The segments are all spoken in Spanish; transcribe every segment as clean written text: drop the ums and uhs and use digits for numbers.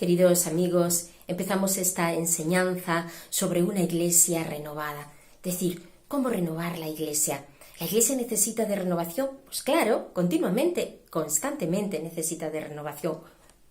Queridos amigos, empezamos esta enseñanza sobre una iglesia renovada. Es decir, ¿cómo renovar la iglesia? ¿La iglesia necesita de renovación? Pues claro, continuamente, constantemente necesita de renovación.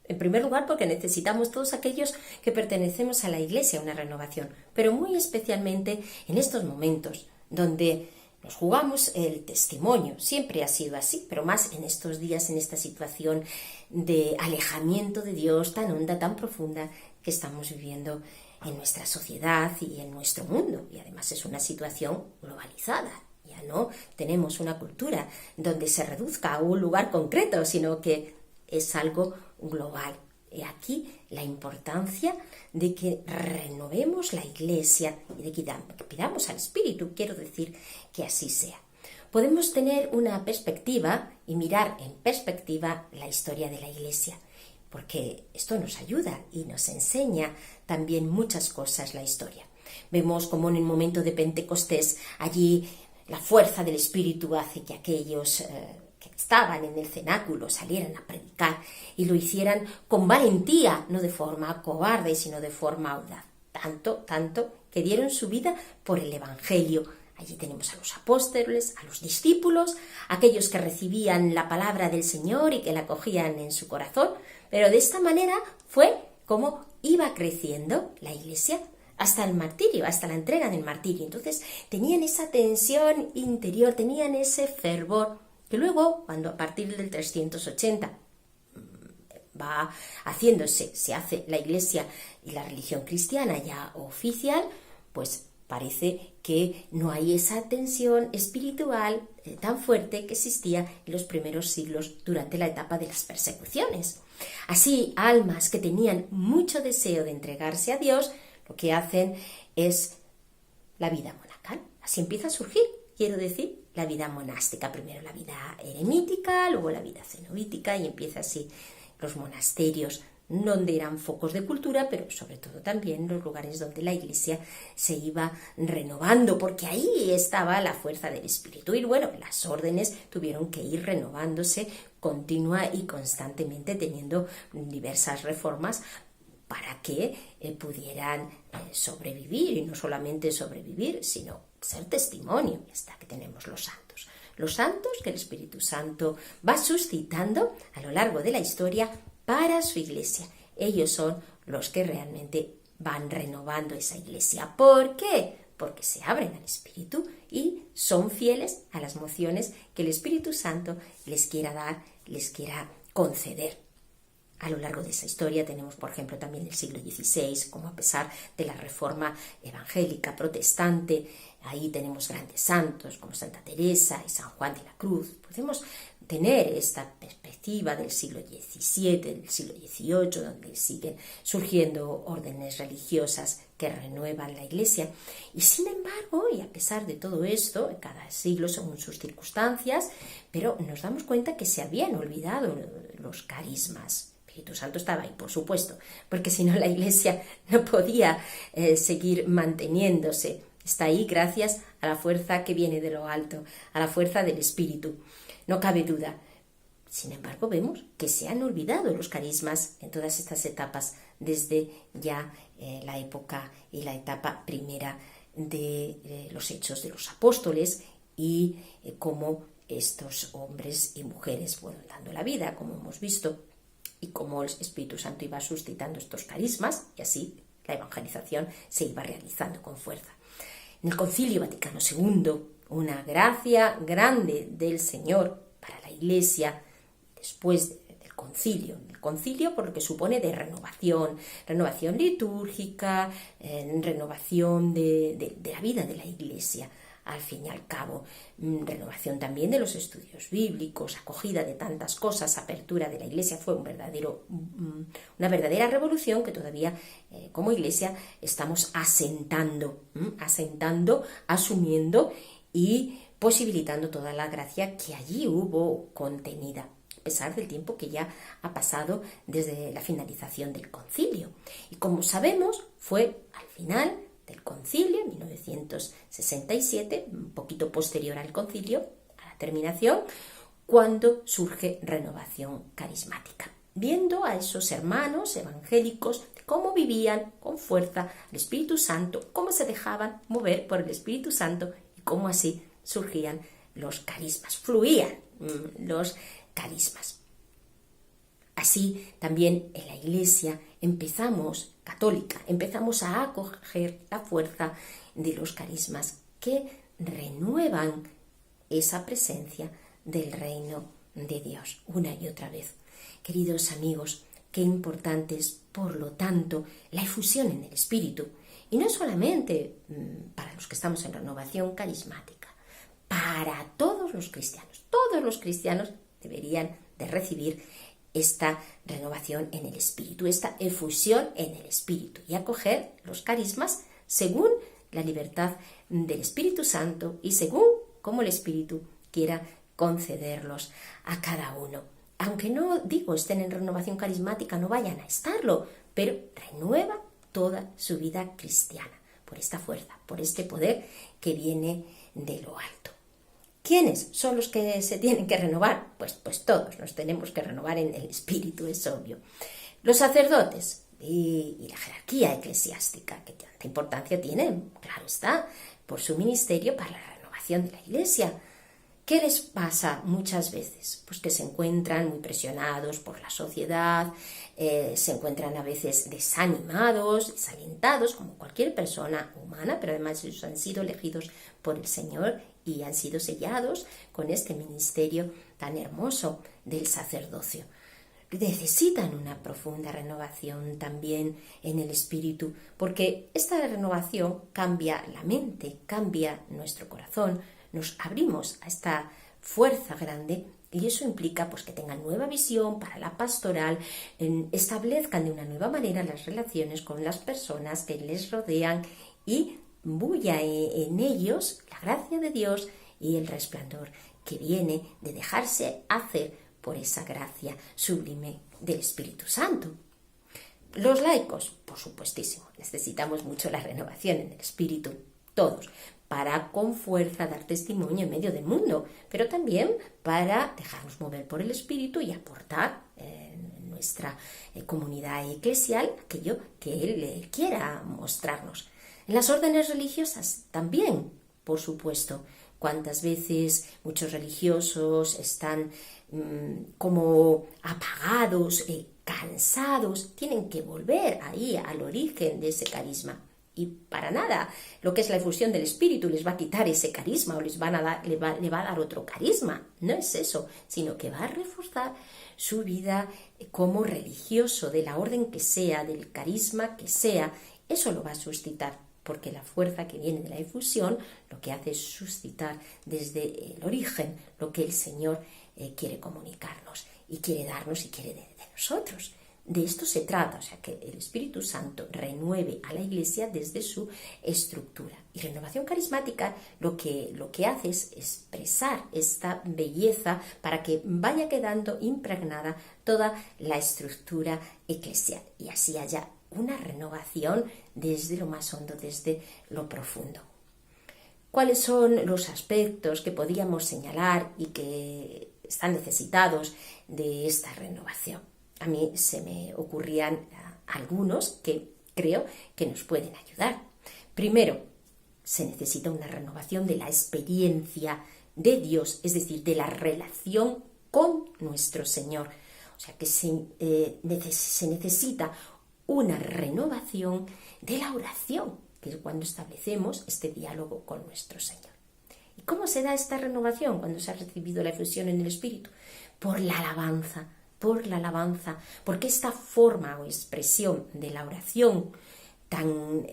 En primer lugar, porque necesitamos todos aquellos que pertenecemos a la iglesia una renovación, pero muy especialmente en estos momentos donde nos jugamos el testimonio. Siempre ha sido así, pero más en estos días, en esta situación de alejamiento de Dios tan honda, tan profunda que estamos viviendo en nuestra sociedad y en nuestro mundo. Y además es una situación globalizada. Ya no tenemos una cultura donde se reduzca a un lugar concreto, sino que es algo global. Y aquí la importancia de que renovemos la iglesia y de que pidamos al Espíritu, quiero decir que así sea. Podemos tener una perspectiva y mirar en perspectiva la historia de la iglesia, porque esto nos ayuda y nos enseña también muchas cosas la historia. Vemos como en el momento de Pentecostés, allí la fuerza del Espíritu hace que aquellos que estaban en el cenáculo salieran a predicar y lo hicieran con valentía, no de forma cobarde, sino de forma audaz. Tanto que dieron su vida por el Evangelio. Allí tenemos a los apóstoles, a los discípulos, aquellos que recibían la palabra del Señor y que la cogían en su corazón. Pero de esta manera fue como iba creciendo la iglesia hasta el martirio, hasta la entrega del martirio. Entonces tenían esa tensión interior, tenían ese fervor, que luego, cuando a partir del 380 va haciéndose, se hace la iglesia y la religión cristiana ya oficial, pues parece que no hay esa tensión espiritual tan fuerte que existía en los primeros siglos durante la etapa de las persecuciones. Así, almas que tenían mucho deseo de entregarse a Dios, lo que hacen es la vida monacal. Así empieza a surgir, quiero decir, la vida monástica. Primero la vida eremítica, luego la vida cenobítica y empieza así los monasterios, donde eran focos de cultura, pero sobre todo también los lugares donde la iglesia se iba renovando, porque ahí estaba la fuerza del Espíritu. Y bueno, las órdenes tuvieron que ir renovándose continua y constantemente, teniendo diversas reformas para que pudieran sobrevivir, y no solamente sobrevivir, sino ser testimonio, hasta que tenemos los santos. Los santos que el Espíritu Santo va suscitando a lo largo de la historia para su iglesia. Ellos son los que realmente van renovando esa iglesia. ¿Por qué? Porque se abren al Espíritu y son fieles a las mociones que el Espíritu Santo les quiera dar, les quiera conceder. A lo largo de esa historia tenemos, por ejemplo, también el siglo XVI, como a pesar de la reforma evangélica protestante, ahí tenemos grandes santos como Santa Teresa y San Juan de la Cruz. Podemos tener esta perspectiva del siglo XVII, del siglo XVIII, donde siguen surgiendo órdenes religiosas que renuevan la iglesia. Y sin embargo, y a pesar de todo esto, en cada siglo según sus circunstancias, pero nos damos cuenta que se habían olvidado los carismas. El Espíritu Santo estaba ahí, por supuesto, porque si no la iglesia no podía seguir manteniéndose. Está ahí gracias a la fuerza que viene de lo alto, a la fuerza del Espíritu. No cabe duda. Sin embargo, vemos que se han olvidado los carismas en todas estas etapas, desde ya la época y la etapa primera de los hechos de los apóstoles y cómo estos hombres y mujeres fueron dando la vida, como hemos visto, y cómo el Espíritu Santo iba suscitando estos carismas, y así la evangelización se iba realizando con fuerza. En el Concilio Vaticano II, una gracia grande del Señor para la Iglesia, después del concilio. El concilio por lo que supone de renovación litúrgica, renovación de la vida de la Iglesia. Al fin y al cabo, renovación también de los estudios bíblicos, acogida de tantas cosas, apertura de la Iglesia, fue una verdadera revolución que todavía como Iglesia estamos asentando, asumiendo y posibilitando toda la gracia que allí hubo contenida, a pesar del tiempo que ya ha pasado desde la finalización del concilio. Y como sabemos, fue al final del concilio, en 1967, un poquito posterior al concilio, a la terminación, cuando surge renovación carismática. viendo a esos hermanos evangélicos cómo vivían con fuerza el Espíritu Santo, cómo se dejaban mover por el Espíritu Santo y cómo así surgían los carismas, fluían los carismas. Así también en la Iglesia católica, empezamos a acoger la fuerza de los carismas que renuevan esa presencia del reino de Dios una y otra vez. Queridos amigos, qué importante es, por lo tanto, la efusión en el Espíritu. Y no solamente para los que estamos en renovación carismática, para todos los cristianos. Todos los cristianos deberían de recibir esta renovación en el Espíritu, esta efusión en el Espíritu y acoger los carismas según la libertad del Espíritu Santo y según cómo el Espíritu quiera concederlos a cada uno. Aunque no digo estén en renovación carismática, no vayan a estarlo, pero renueva toda su vida cristiana por esta fuerza, por este poder que viene de lo alto. ¿Quiénes son los que se tienen que renovar? Pues todos nos tenemos que renovar en el Espíritu, es obvio. Los sacerdotes y la jerarquía eclesiástica, que tanta importancia tienen, claro está, por su ministerio para la renovación de la Iglesia. ¿Qué les pasa muchas veces? Pues que se encuentran muy presionados por la sociedad, se encuentran a veces desanimados, desalentados, como cualquier persona humana, pero además ellos han sido elegidos por el Señor y han sido sellados con este ministerio tan hermoso del sacerdocio. Necesitan una profunda renovación también en el espíritu, porque esta renovación cambia la mente, cambia nuestro corazón, nos abrimos a esta fuerza grande y eso implica pues que tengan nueva visión para la pastoral, establezcan de una nueva manera las relaciones con las personas que les rodean y bulla en ellos la gracia de Dios y el resplandor que viene de dejarse hacer por esa gracia sublime del Espíritu Santo. Los laicos, por supuestísimo, necesitamos mucho la renovación en el espíritu, todos, para con fuerza dar testimonio en medio del mundo, pero también para dejarnos mover por el espíritu y aportar en nuestra comunidad eclesial aquello que Él quiera mostrarnos. En las órdenes religiosas también, por supuesto. Cuántas veces muchos religiosos están como apagados, cansados, tienen que volver ahí al origen de ese carisma. Y para nada lo que es la efusión del espíritu les va a quitar ese carisma o le va a dar otro carisma. No es eso, sino que va a reforzar su vida como religioso, de la orden que sea, del carisma que sea. Eso lo va a suscitar, porque la fuerza que viene de la efusión lo que hace es suscitar desde el origen lo que el Señor quiere comunicarnos y quiere darnos y quiere de nosotros. De esto se trata, o sea, que el Espíritu Santo renueve a la Iglesia desde su estructura. Y renovación carismática lo que hace es expresar esta belleza para que vaya quedando impregnada toda la estructura eclesial y así haya una renovación desde lo más hondo, desde lo profundo. ¿Cuáles son los aspectos que podríamos señalar y que están necesitados de esta renovación? A mí se me ocurrían algunos que creo que nos pueden ayudar. Primero, se necesita una renovación de la experiencia de Dios, es decir, de la relación con nuestro Señor. O sea, que se necesita una renovación de la oración, que es cuando establecemos este diálogo con nuestro Señor. ¿Y cómo se da esta renovación cuando se ha recibido la efusión en el Espíritu? Por la alabanza, porque esta forma o expresión de la oración tan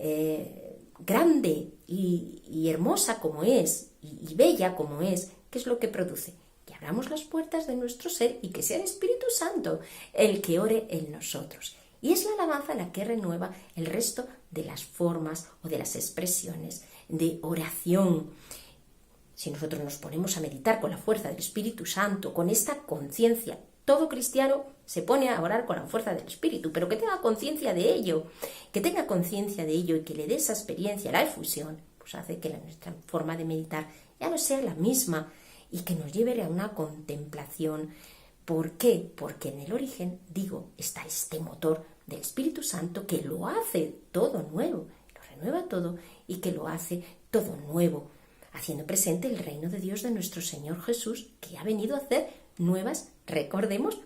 grande y hermosa como es, y bella como es, ¿qué es lo que produce? Que abramos las puertas de nuestro ser y que sea el Espíritu Santo el que ore en nosotros. Y es la alabanza la que renueva el resto de las formas o de las expresiones de oración. Si nosotros nos ponemos a meditar con la fuerza del Espíritu Santo, con esta conciencia, todo cristiano se pone a orar con la fuerza del Espíritu, pero que tenga conciencia de ello, y que le dé esa experiencia, la efusión, pues hace que nuestra forma de meditar ya no sea la misma y que nos lleve a una contemplación ¿Por qué? Porque en el origen, digo, está este motor del Espíritu Santo que lo hace todo nuevo, lo renueva todo y que lo hace todo nuevo, haciendo presente el reino de Dios de nuestro Señor Jesús, que ha venido a hacer nuevas, recordemos,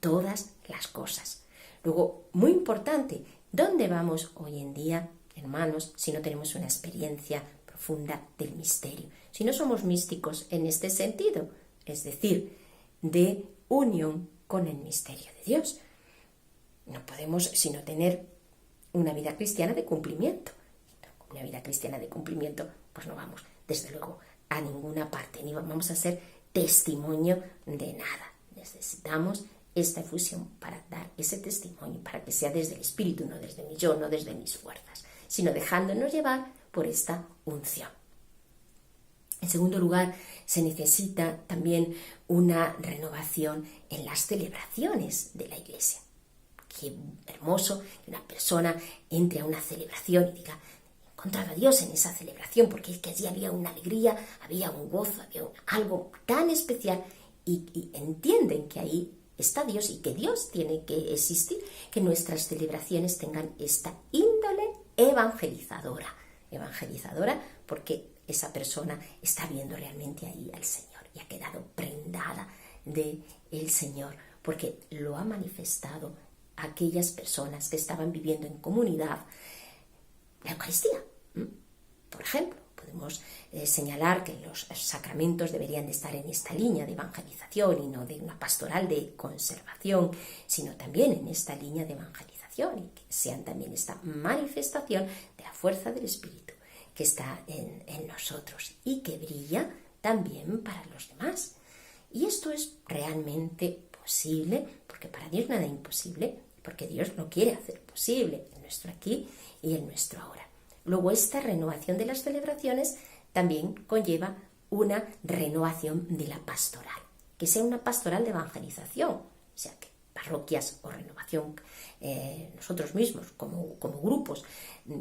todas las cosas. Luego, muy importante, ¿dónde vamos hoy en día, hermanos, si no tenemos una experiencia profunda del misterio? Si no somos místicos en este sentido, es decir, de unión con el misterio de Dios. No podemos sino tener una vida cristiana de cumplimiento. Una vida cristiana de cumplimiento, pues no vamos, desde luego, a ninguna parte, ni vamos a ser testimonio de nada. Necesitamos esta efusión para dar ese testimonio, para que sea desde el Espíritu, no desde mi yo, no desde mis fuerzas, sino dejándonos llevar por esta unción. En segundo lugar, se necesita también una renovación en las celebraciones de la Iglesia. Qué hermoso que una persona entre a una celebración y diga: he encontrado a Dios en esa celebración, porque es que allí había una alegría, había un gozo, había algo tan especial, y entienden que ahí está Dios y que Dios tiene que existir, que nuestras celebraciones tengan esta índole evangelizadora porque esa persona está viendo realmente ahí al Señor y ha quedado prendada del Señor, porque lo ha manifestado a aquellas personas que estaban viviendo en comunidad la Eucaristía. Por ejemplo, podemos señalar que los sacramentos deberían de estar en esta línea de evangelización y no de una pastoral de conservación, sino también en esta línea de evangelización, y que sean también esta manifestación de la fuerza del Espíritu que está en nosotros y que brilla también para los demás. Y esto es realmente posible, porque para Dios nada es imposible, porque Dios lo quiere hacer posible en nuestro aquí y en nuestro ahora. Luego, esta renovación de las celebraciones también conlleva una renovación de la pastoral, que sea una pastoral de evangelización, o sea, que parroquias o renovación, nosotros mismos como grupos,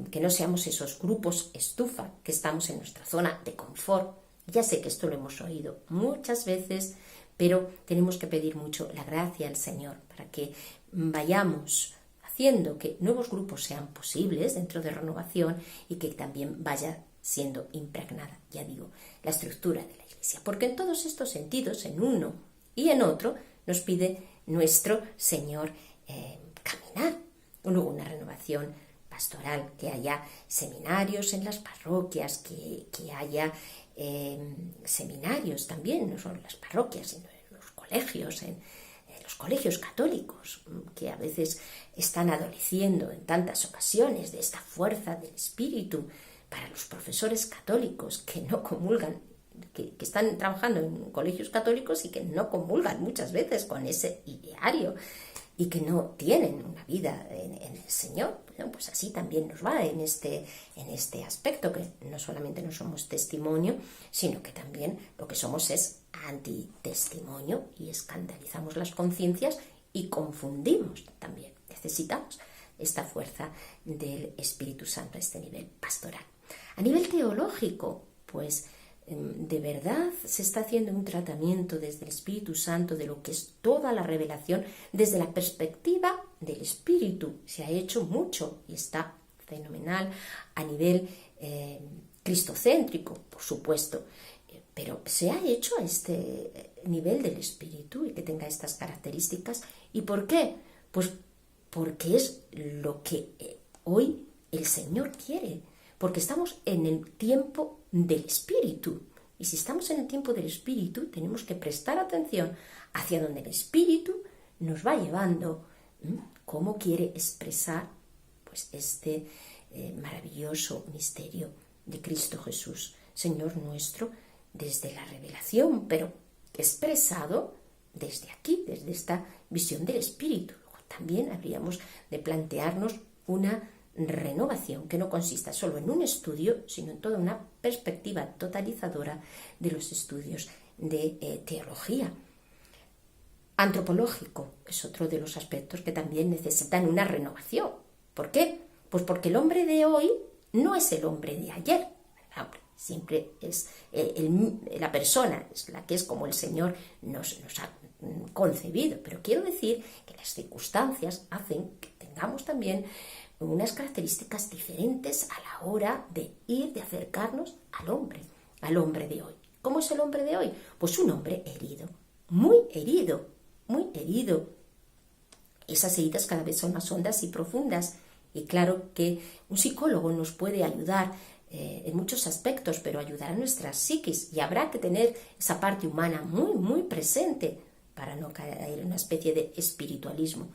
que no seamos esos grupos estufa, que estamos en nuestra zona de confort. Ya sé que esto lo hemos oído muchas veces, pero tenemos que pedir mucho la gracia al Señor para que vayamos haciendo que nuevos grupos sean posibles dentro de renovación y que también vaya siendo impregnada, ya digo, la estructura de la Iglesia. Porque en todos estos sentidos, en uno y en otro, nos pide nuestro Señor caminar. Luego, una renovación pastoral, que haya seminarios en las parroquias, que haya seminarios también, no solo en las parroquias, sino en los colegios, en los colegios católicos, que a veces están adoleciendo en tantas ocasiones de esta fuerza del Espíritu, para los profesores católicos que no comulgan, que están trabajando en colegios católicos y que no comulgan muchas veces con ese ideario y que no tienen una vida en el Señor. Bueno, pues así también nos va en este aspecto, que no solamente no somos testimonio, sino que también lo que somos es antitestimonio y escandalizamos las conciencias y confundimos también. Necesitamos esta fuerza del Espíritu Santo a este nivel pastoral. A nivel teológico, pues de verdad se está haciendo un tratamiento desde el Espíritu Santo de lo que es toda la revelación desde la perspectiva del Espíritu. Se ha hecho mucho y está fenomenal a nivel cristocéntrico, por supuesto, pero se ha hecho a este nivel del Espíritu y que tenga estas características. ¿Y por qué? Pues porque es lo que hoy el Señor quiere, porque estamos en el tiempo del Espíritu. Y si estamos en el tiempo del Espíritu, tenemos que prestar atención hacia donde el Espíritu nos va llevando, cómo quiere expresar pues este maravilloso misterio de Cristo Jesús, Señor nuestro, desde la revelación, pero expresado desde aquí, desde esta visión del Espíritu. También habríamos de plantearnos una renovación que no consista solo en un estudio, sino en toda una perspectiva totalizadora de los estudios de teología. Antropológico es otro de los aspectos que también necesitan una renovación. ¿Por qué? Pues porque el hombre de hoy no es el hombre de ayer. siempre es la persona, es la que es como el Señor nos ha concebido. Pero quiero decir que las circunstancias hacen que tengamos también unas características diferentes a la hora de acercarnos al hombre de hoy. ¿Cómo es el hombre de hoy? Pues un hombre herido, muy herido, muy herido. Esas heridas cada vez son más hondas y profundas. Y claro que un psicólogo nos puede ayudar en muchos aspectos, pero ayudar a nuestras psiquis. Y habrá que tener esa parte humana muy, muy presente para no caer en una especie de espiritualismo.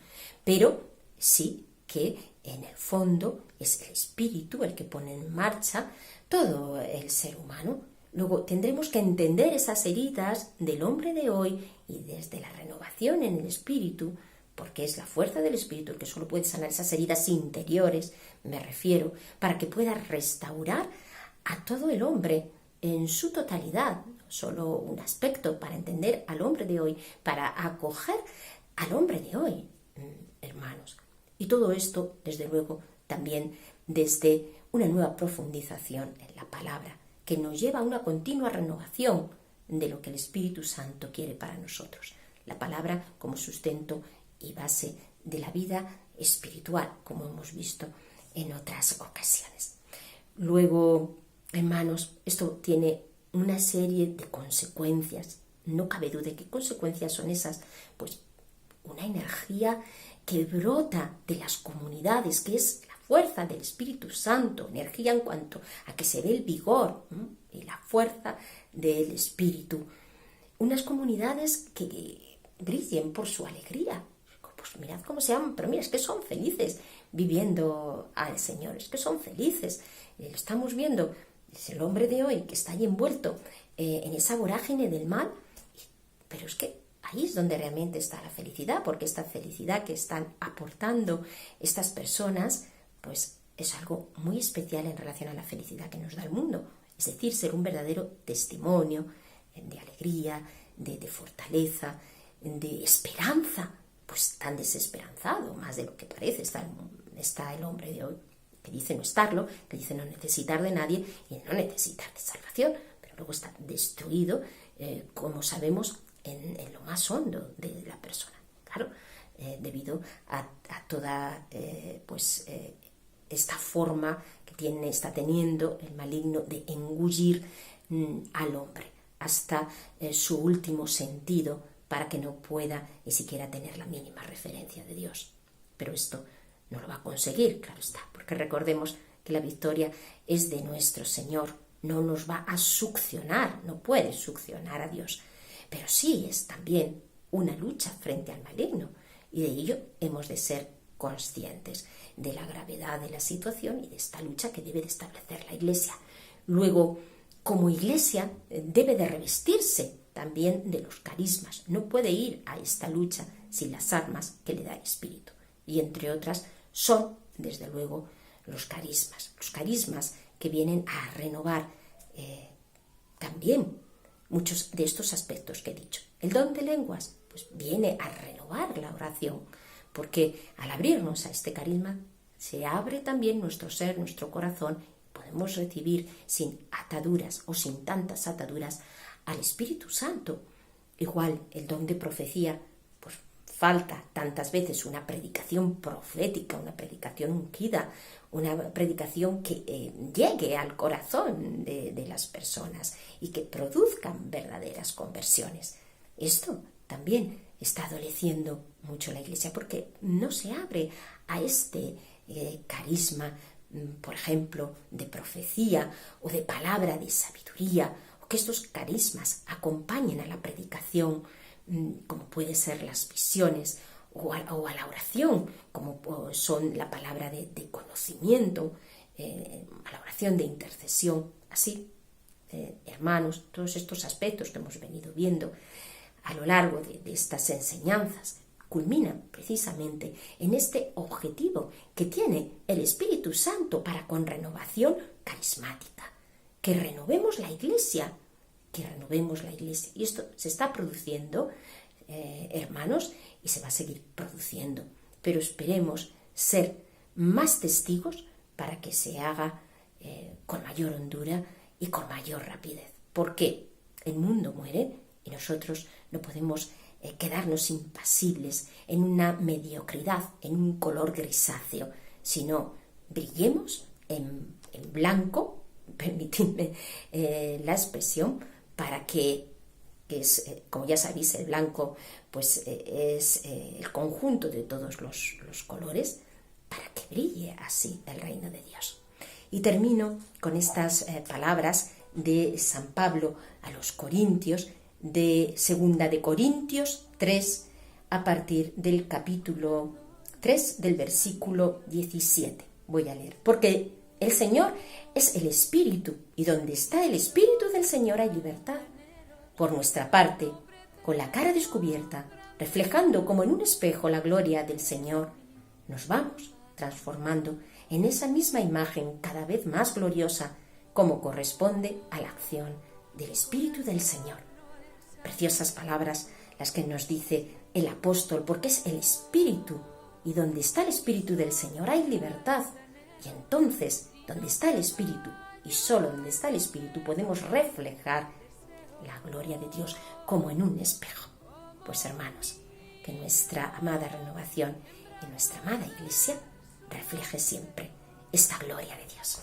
Pero sí que en el fondo es el espíritu el que pone en marcha todo el ser humano. Luego tendremos que entender esas heridas del hombre de hoy y desde la renovación en el espíritu, porque es la fuerza del espíritu el que solo puede sanar esas heridas interiores, me refiero, para que pueda restaurar a todo el hombre en su totalidad, no solo un aspecto, para entender al hombre de hoy, para acoger al hombre de hoy, hermanos. Y todo esto, desde luego, también desde una nueva profundización en la palabra, que nos lleva a una continua renovación de lo que el Espíritu Santo quiere para nosotros. La palabra como sustento y base de la vida espiritual, como hemos visto en otras ocasiones. Luego, hermanos, esto tiene una serie de consecuencias. No cabe duda de qué consecuencias son esas. Pues una energía que brota de las comunidades, que es la fuerza del Espíritu Santo, energía en cuanto a que se ve el vigor y la fuerza del Espíritu. Unas comunidades que brillen por su alegría. Pues mirad cómo se llaman, pero mira, es que son felices viviendo al Señor, es que son felices. Lo estamos viendo, es el hombre de hoy que está ahí envuelto en esa vorágine del mal, pero es que ahí es donde realmente está la felicidad, porque esta felicidad que están aportando estas personas, pues es algo muy especial en relación a la felicidad que nos da el mundo. Es decir, ser un verdadero testimonio de alegría, de fortaleza, de esperanza. Pues tan desesperanzado, más de lo que parece, está el hombre de hoy, que dice no estarlo, que dice no necesitar de nadie y no necesitar de salvación, pero luego está destruido, como sabemos, en lo más hondo de la persona. Claro, debido a toda esta forma que está teniendo el maligno de engullir al hombre hasta su último sentido, para que no pueda ni siquiera tener la mínima referencia de Dios. Pero esto no lo va a conseguir, claro está, porque recordemos que la victoria es de nuestro Señor, no nos va a succionar, no puede succionar a Dios, pero sí es también una lucha frente al maligno, y de ello hemos de ser conscientes de la gravedad de la situación y de esta lucha que debe de establecer la Iglesia. Luego, como Iglesia, debe de revestirse también de los carismas. No puede ir a esta lucha sin las armas que le da el Espíritu. Y entre otras son, desde luego, los carismas que vienen a renovar también muchos de estos aspectos que he dicho. El don de lenguas, pues viene a renovar la oración, porque al abrirnos a este carisma se abre también nuestro ser, nuestro corazón, podemos recibir sin ataduras o sin tantas ataduras al Espíritu Santo. Igual el don de profecía, pues falta tantas veces una predicación profética, una predicación ungida, una predicación que llegue al corazón de las personas y que produzcan verdaderas conversiones. Esto también está adoleciendo mucho la Iglesia porque no se abre a este carisma, por ejemplo, de profecía o de palabra de sabiduría, que estos carismas acompañen a la predicación, como pueden ser las visiones, o a la oración, como son la palabra de conocimiento, a la oración de intercesión. Así, hermanos, todos estos aspectos que hemos venido viendo a lo largo de estas enseñanzas culminan precisamente en este objetivo que tiene el Espíritu Santo para con renovación carismática. Que renovemos la Iglesia, Y esto se está produciendo, hermanos, y se va a seguir produciendo. Pero esperemos ser más testigos para que se haga con mayor hondura y con mayor rapidez. Porque el mundo muere y nosotros no podemos quedarnos impasibles en una mediocridad, en un color grisáceo, sino brillemos en blanco, permitidme la expresión, para que es, como ya sabéis, el blanco pues es el conjunto de todos los colores, para que brille así el reino de Dios. Y termino con estas palabras de San Pablo a los Corintios, de 2 de Corintios 3, a partir del capítulo 3, del versículo 17. Voy a leer. Porque el Señor es el Espíritu, y donde está el Espíritu del Señor hay libertad. Por nuestra parte, con la cara descubierta, reflejando como en un espejo la gloria del Señor, nos vamos transformando en esa misma imagen cada vez más gloriosa, como corresponde a la acción del Espíritu del Señor. Preciosas palabras las que nos dice el apóstol, porque es el Espíritu, y donde está el Espíritu del Señor hay libertad. Y entonces, donde está el Espíritu, y solo donde está el Espíritu, podemos reflejar la gloria de Dios como en un espejo. Pues hermanos, que nuestra amada renovación y nuestra amada Iglesia refleje siempre esta gloria de Dios.